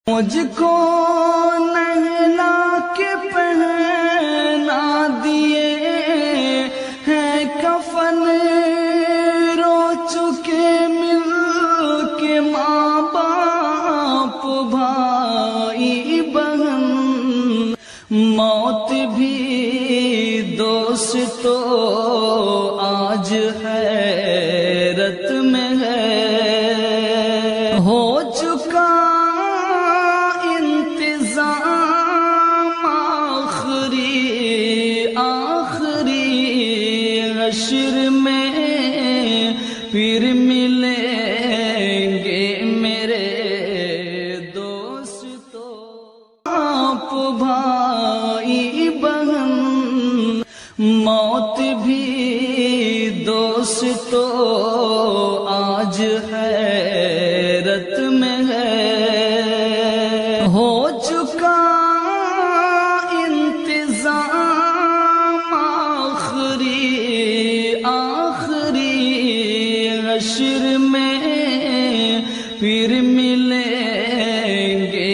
مجھ کو نہلا کے پہنا دیے ہیں کفن، رو چکے مل کے ماں باپ بھائی بہن، موت بھی دوستو آج حیرت میں ہے، ہو چکا حشر میں پھر ملیں گے میرے دوستو، آپ بھائی بہن، موت بھی دوستو آج حیرت میں ہے، ہو چکا حشر میں پھر ملیں گے